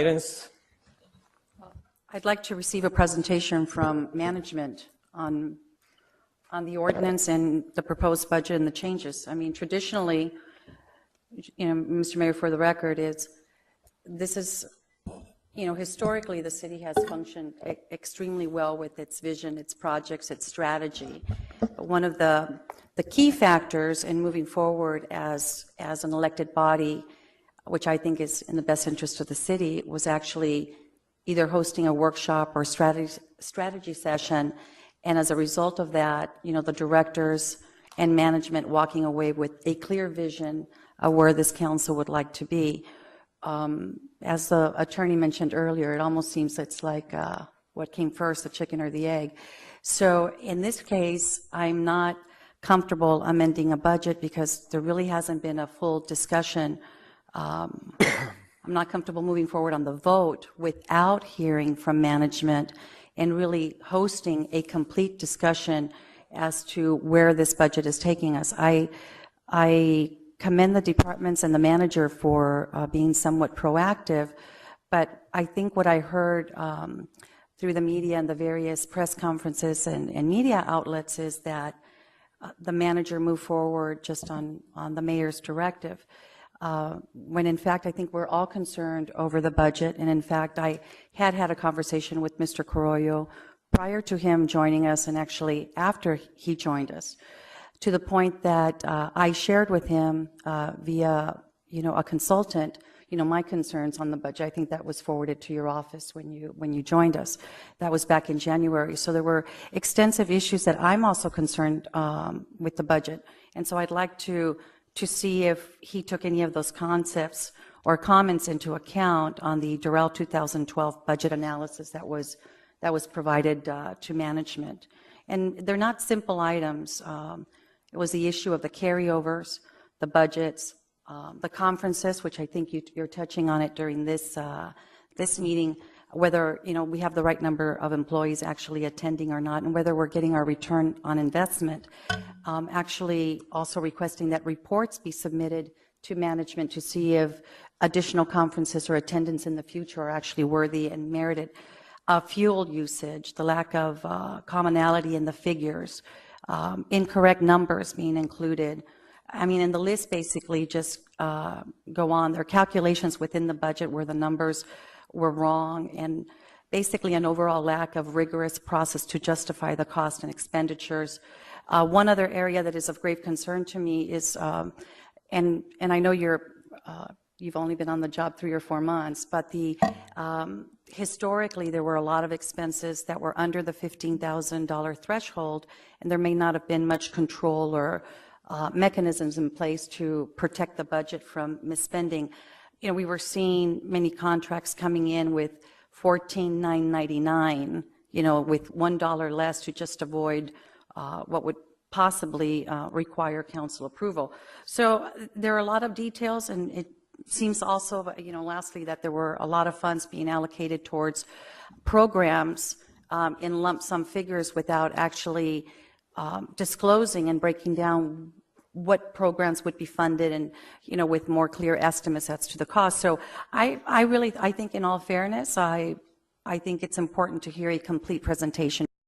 Guidance. I'd like to receive a presentation from management on the ordinance and the proposed budget and the changes. I mean, traditionally, Mr. Mayor, for the record, historically the city has functioned extremely well with its vision, its projects, its strategy. But one of the key factors in moving forward as an elected body, which I think is in the best interest of the city, was actually either hosting a workshop or strategy session, and as a result of that, the directors and management walking away with a clear vision of where this council would like to be. As the attorney mentioned earlier, it almost seems it's like what came first, the chicken or the egg. So in this case, I'm not comfortable amending a budget because there really hasn't been a full discussion. I'm not comfortable moving forward on the vote without hearing from management and really hosting a complete discussion as to where this budget is taking us. I commend the departments and the manager for being somewhat proactive, but I think what I heard through the media and the various press conferences and media outlets is that the manager moved forward just on the mayor's directive. When in fact I think we're all concerned over the budget, and in fact I had a conversation with Mr. Carollo prior to him joining us and actually after he joined us, to the point that I shared with him via a consultant my concerns on the budget. I think that was forwarded to your office when you joined us. That was back in January. So there were extensive issues that I'm also concerned with the budget, and so I'd like to see if he took any of those concepts or comments into account on the Durrell 2012 budget analysis that was provided to management. And they're not simple items. It was the issue of the carryovers, the budgets, the conferences, which I think you're touching on it during this meeting, whether we have the right number of employees actually attending or not, and whether we're getting our return on investment. Actually also requesting that reports be submitted to management to see if additional conferences or attendance in the future are actually worthy and merited. Fuel usage, the lack of commonality in the figures, incorrect numbers being included. I mean, and the list basically just go on. There are calculations within the budget where the numbers were wrong, and basically an overall lack of rigorous process to justify the cost and expenditures. One other area that is of great concern to me is, and I know you've only been on the job 3 or 4 months, but historically there were a lot of expenses that were under the $15,000 threshold, and there may not have been much control or mechanisms in place to protect the budget from misspending. We were seeing many contracts coming in with $14,999, with $1 less to just avoid what would possibly require council approval. So there are a lot of details, and it seems also, lastly, that there were a lot of funds being allocated towards programs in lump sum figures without actually disclosing and breaking down what programs would be funded, and with more clear estimates as to the cost. So I think, in all fairness, I think it's important to hear a complete presentation